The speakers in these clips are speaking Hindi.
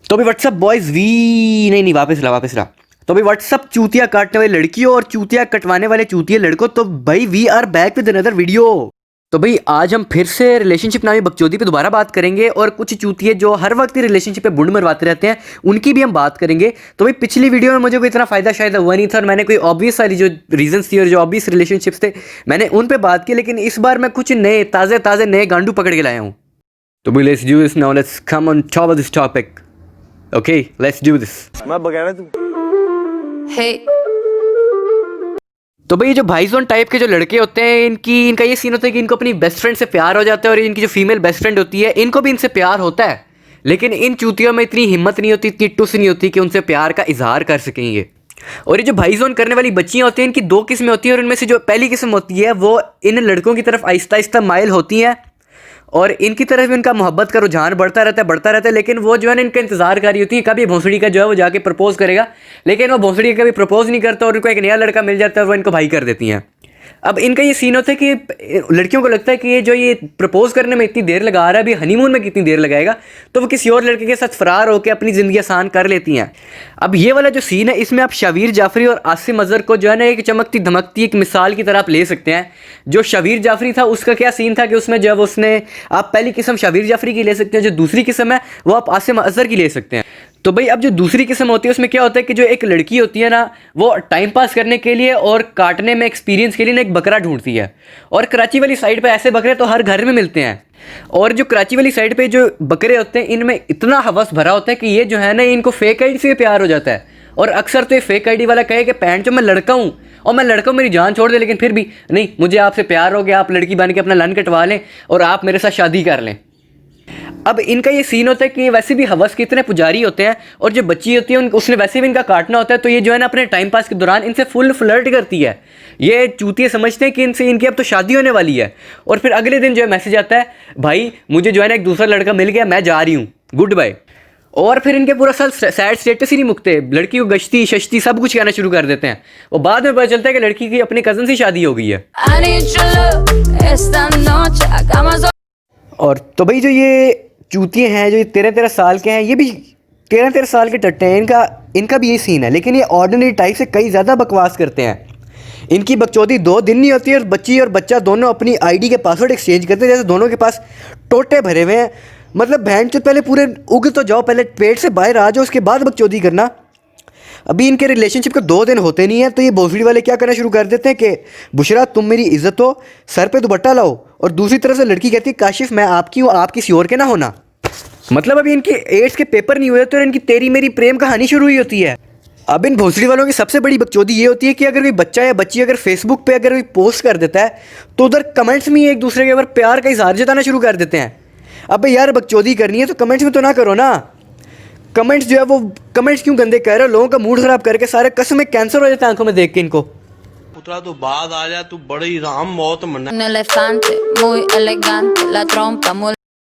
तो भी व्हाट्सअप बॉयज़ नहीं वापस ला। तो भाई व्हाट्सअप चूतिया काटने वाली लड़कियों और चूतिया कटवाने वाले चूतिया लड़कों, तो भाई we are back with another video. तो भाई आज हम फिर से रिलेशनशिप नामी बकचोदी पे दोबारा बात करेंगे और कुछ चूतिए जो हर वक्त रिलेशनशिप पे बुंड मरवाते रहते हैं उनकी भी हम बात करेंगे। तो भाई पिछली वीडियो में मुझे कोई इतना फायदा शायद हुआ नहीं था और मैंने कोई ऑब्वियस सारी जो रीजंस थी और जो ऑब्वियस रिलेशनशिप्स थे मैंने उन पे बात की, लेकिन इस बार मैं कुछ नए ताज़े नए गांडू पकड़ के लाया हूँ। तो भाई let's do this now, let's come on top of this topic. Okay let's do this. मैं बगैर तू Hey. तो भाई जो भाईजोन टाइप के जो लड़के होते हैं इनका ये सीन होता है कि इनको अपनी बेस्ट फ्रेंड से प्यार हो जाता है और इनकी जो फीमेल बेस्ट फ्रेंड होती है इनको भी इनसे प्यार होता है, लेकिन इन चूतियों में इतनी हिम्मत नहीं होती, इतनी टुस नहीं होती कि उनसे प्यार का इजहार कर सकेंगे। और ये जो भाईजोन करने वाली बच्चियाँ होती हैं इनकी दो किस्में होती हैं और इनमें से जो पहली किस्म होती है वो इन लड़कों की तरफ आहिस्ता आहिस्ता माइल होती हैं और इनकी तरफ इनका मोहब्बत का रुझान बढ़ता रहता है, लेकिन वो जो है ना इनका इंतजार कर रही होती है कभी भोंसड़ी का जो है वो जाके प्रपोज करेगा, लेकिन वो भोंसड़ी कभी प्रपोज नहीं करता और उनको एक नया लड़का मिल जाता है और वो इनको भाई कर देती हैं। अब इनका ये सीन होता है कि लड़कियों को लगता है कि ये प्रपोज करने में इतनी देर लगा रहा है, अभी हनीमून में कितनी देर लगाएगा, तो वो किसी और लड़के के साथ फरार होकर अपनी ज़िंदगी आसान कर लेती हैं। अब ये वाला जो सीन है इसमें आप शबीर जाफरी और आसिम अजहर को जो है ना एक चमकती धमकती एक मिसाल की तरह आप ले सकते हैं। जो शबीर जाफरी था उसका क्या सीन था कि उसमें जब उसने आप पहली किस्म शबीर जाफरी की ले सकते हैं, जो दूसरी किस्म है वो आप आसिम अजहर की ले सकते हैं। तो भाई अब जो दूसरी किस्म होती है उसमें क्या होता है कि जो एक लड़की होती है ना वो टाइम पास करने के लिए और काटने में एक्सपीरियंस के लिए ना एक बकरा ढूंढती है, और कराची वाली साइड पे ऐसे बकरे तो हर घर में मिलते हैं। और जो कराची वाली साइड पे जो बकरे होते हैं इनमें इतना हवस भरा होता है कि ये जो है ना इनको फेक आईडी से प्यार हो जाता है। और अक्सर तो ये फेक आईडी वाला कहे कि पैंट जो मैं लड़का हूँ और मैं लड़का हूँ मेरी जान छोड़ दे, लेकिन फिर भी नहीं, मुझे आपसे प्यार हो गया, आप लड़की बन के अपना लन कटवा लें और आप मेरे साथ शादी कर लें। अब इनका ये सीन होता है कि वैसे भी हवस के इतने पुजारी होते हैं और जो बच्ची होती है उसने वैसे भी इनका काटना होता है, तो ये जो है ना अपने टाइम पास के दौरान इनसे फुल फ्लर्ट करती है। ये चूतिए समझते हैं कि इनकी अब तो शादी होने वाली है, और फिर अगले दिन जो है मैसेज आता है, भाई मुझे जो है ना एक दूसरा लड़का मिल गया, मैं जा रही हूँ, गुड बाय। और फिर इनके पूरा साल सैड स्टेटस ही नहीं मुकते, लड़की को गश्ती शश्ती सब कुछ कहना शुरू कर देते हैं। और बाद में पता चलता है कि लड़की की अपने कज़न से शादी हो गई है। और तो भाई जो ये चूतिए हैं जो 13-13 साल के हैं, ये भी 13-13 साल के टट्टे हैं, इनका भी यही सीन है, लेकिन ये ऑर्डिनरी टाइप से कई ज़्यादा बकवास करते हैं। इनकी बकचोदी 2 दिन नहीं होती है और बच्ची और बच्चा दोनों अपनी आईडी के पासवर्ड एक्सचेंज करते हैं, जैसे दोनों के पास टोटे भरे हुए हैं। मतलब बहन चो पहले पूरे उग तो जाओ, पहले पेट से बाहर आ जाओ, उसके बाद बकचोदी करना। अभी इनके रिलेशनशिप के 2 दिन होते नहीं है तो ये भोसड़ी वाले क्या करना शुरू कर देते हैं कि बुशरा तुम मेरी इज्जत हो, सर पे दुपट्टा लाओ, और दूसरी तरफ से लड़की कहती है काशिफ मैं आपकी हूँ, आप किसी और के ना होना। मतलब अभी इनके 8 के पेपर नहीं हुए तो इनकी तेरी मेरी प्रेम कहानी शुरू हुई होती है। अब इन भोसड़ी वालों की सबसे बड़ी बकचोदी ये होती है कि अगर कोई बच्चा या बच्ची अगर फेसबुक पे अगर कोई पोस्ट कर देता है तो उधर कमेंट्स में एक दूसरे के ऊपर प्यार का इजहार जताना शुरू कर देते हैं। अब यार बकचोदी करनी है तो कमेंट्स में तो ना करो ना। कमेंट्स जो है वो कमेंट्स क्यों गंदे कर रहे हो, लोगों का मूड खराब करके सारे कसम में कैंसर हो जाता है आंखों में देख के इनको। पुत्रा तू बाद आ जा, तू बड़ी राम मौत मरना। Un elefante muy elegante, la trompa muy...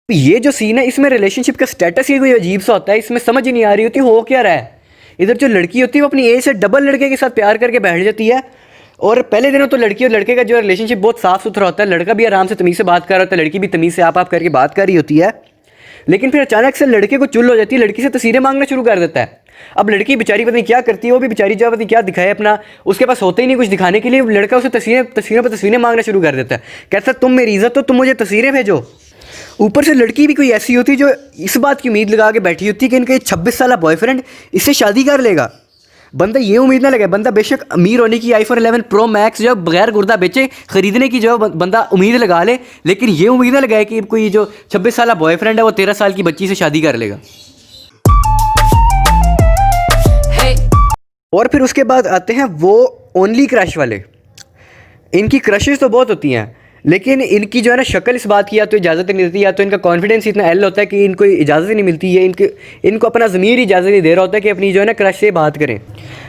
ये जो सीन है इसमें रिलेशनशिप का स्टेटस ही कोई अजीब सा होता है, इसमें समझ ही नहीं आ रही होती हो क्या रहा है। इधर जो लड़की होती है वो अपनी एज से डबल लड़के के साथ प्यार करके बैठ जाती है, और पहले दिनों तो लड़की और लड़के का जो रिलेशनशिप बहुत साफ सुथरा होता है, लड़का भी आराम से तमीज़ से बात कर रहा होता है, लड़की भी तमीज़ से आप करके बात कर रही होती है, लेकिन फिर अचानक से लड़के को चुल हो जाती है, लड़की से तस्वीरें मांगना शुरू कर देता है। अब लड़की बेचारी पता नहीं क्या करती है, वो भी बेचारी जो पता नहीं क्या दिखाए अपना, उसके पास होते ही नहीं कुछ दिखाने के लिए, लड़का उसे तस्वीरों पर तस्वीरें मांगना शुरू कर देता है, कहता तुम मेरी इज्जत हो, तुम मुझे तस्वीरें भेजो। ऊपर से लड़की भी कोई ऐसी होती है जो इस बात की उम्मीद लगा के बैठी होती है कि इनका 26 साल बॉयफ्रेंड इससे शादी कर लेगा। बंदा ये उम्मीद ना लगे, बंदा बेशक अमीर होने की iPhone 11 Pro Max जो बगैर गुर्दा बेचे खरीदने की जो बंदा उम्मीद लगा ले, लेकिन ये उम्मीद ना लगाए कि कोई जो 26 साल बॉयफ्रेंड है वो 13 साल की बच्ची से शादी कर लेगा। Hey. और फिर उसके बाद आते हैं वो ओनली क्रश वाले। इनकी क्रशेस तो बहुत होती हैं, लेकिन इनकी जो है ना शक्ल इस बात की या तो इजाज़त नहीं देती, या तो इनका कॉन्फिडेंस इतना एल होता है कि इनको इजाज़त ही नहीं मिलती है, इनको अपना ज़मीर ही इजाज़त नहीं दे रहा होता है कि अपनी जो है ना क्रश से बात करें।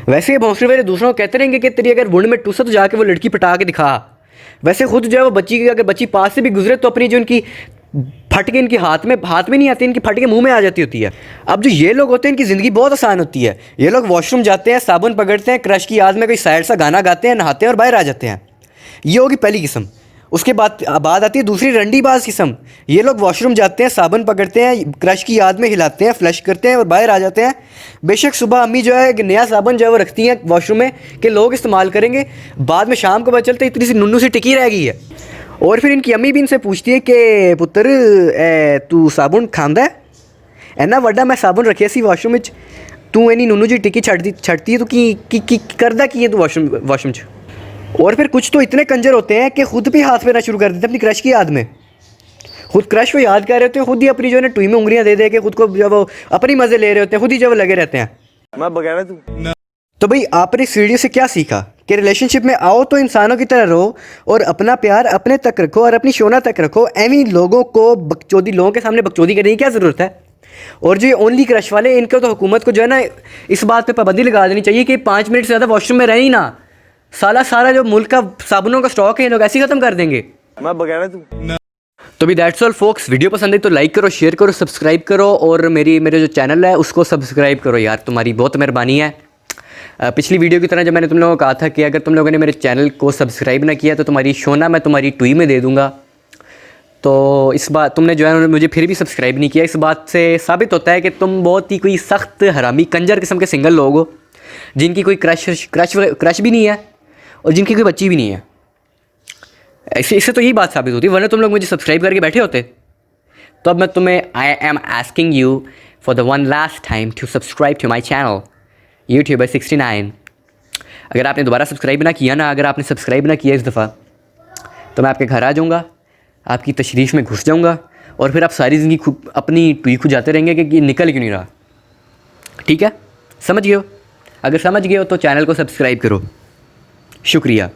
वैसे भोंसले वाले दूसरों को कहते रहेंगे कि तेरी अगर वुंड में टूस तो जाके वो लड़की पटा के दिखा। वैसे खुद जो है वो अगर बच्ची पास से भी गुजरे तो अपनी जो इनकी फट के इनके हाथ में नहीं आती, इनकी फट के मुंह में आ जाती होती है। अब जो ये लोग होते हैं इनकी ज़िंदगी बहुत आसान होती है। ये लोग वॉशरूम जाते हैं, साबुन पकड़ते हैं, क्रश की याद में कोई सैड सा गाना गाते हैं, नहाते हैं और बाहर आ जाते हैं। ये होगी पहली किस्म। उसके बाद आती है दूसरी रंडीबाज किस्म। ये लोग वॉशरूम जाते हैं, साबुन पकड़ते हैं, क्रश की याद में हिलाते हैं, फ्लश करते हैं और बाहर आ जाते हैं। बेशक सुबह अम्मी जो है एक नया साबुन जो है वो रखती हैं वॉशरूम में कि लोग इस्तेमाल करेंगे, बाद में शाम को पता चलता है इतनी सी नुन्नू सी टिकी रह गई है। और फिर इनकी अम्मी भी इनसे पूछती है कि पुत्र तू साबुन खांदा है, इन्ना वड्डा मैं साबुन रखिया सी वॉशरूम में, तू इन्नी नुन्नू जी टिकी छड़ती है, तू की करदा की है तू वॉशरूम च। और फिर कुछ तो इतने कंजर होते हैं कि खुद भी हाथ फेरना शुरू कर देते हैं अपनी क्रश की याद में। खुद क्रश को याद कर रहे होते हैं, खुद ही अपनी जो है ना टुई में उंगलियां दे दे के खुद को जब वो अपनी मज़े ले रहे होते हैं, खुद ही जब लगे रहते हैं। मैं बगैर तू तो भाई आपने इस वीडियो से क्या सीखा कि रिलेशनशिप में आओ तो इंसानों की तरह रहो और अपना प्यार अपने तक रखो और अपनी शोना तक रखो। एवी लोगों को बकचोदी, लोगों के सामने बकचोदी करने की क्या ज़रूरत है। और जो ये ओनली क्रश वाले, इनको तो हुकूमत को जो है ना इस बात पे पाबंदी लगा देनी चाहिए कि 5 मिनट से ज़्यादा वॉशरूम में रहे ही ना। सारा जो मुल्क का साबुनों का स्टॉक है ये लोग ऐसे ही ख़त्म कर देंगे। मैं बगैर तू तो भी दैट्स ऑल फोक्स। वीडियो पसंद है तो लाइक करो, शेयर करो, सब्सक्राइब करो और मेरे जो चैनल है उसको सब्सक्राइब करो यार, तुम्हारी बहुत मेहरबानी है। पिछली वीडियो की तरह जब मैंने तुम लोगों को कहा था कि अगर तुम लोगों ने मेरे चैनल को सब्सक्राइब ना किया तो तुम्हारी शोना मैं तुम्हारी टुई में दे दूँगा। तो इस बात तुमने जो है मुझे फिर भी सब्सक्राइब नहीं किया, इस बात से साबित होता है कि तुम बहुत ही कोई सख्त हरामी कंजर किस्म के सिंगल लोग हो जिनकी कोई क्रश भी नहीं है और जिनकी कोई बच्ची भी नहीं है। इससे तो यही बात साबित होती है, वरना तुम लोग मुझे सब्सक्राइब करके बैठे होते। तो अब मैं तुम्हें I am asking you for the one last time to subscribe to my channel YouTuber 69। अगर आपने दोबारा सब्सक्राइब ना किया ना, अगर आपने सब्सक्राइब ना किया इस दफ़ा, तो मैं आपके घर आ जाऊँगा, आपकी तशरीफ़ में घुस जाऊँगा और फिर आप सारी ज़िंदगी अपनी टुई खुजाते रहेंगे कि निकल क्यों नहीं रहा। ठीक है, समझ गए हो? अगर समझ गए हो तो चैनल को सब्सक्राइब करो। शुक्रिया।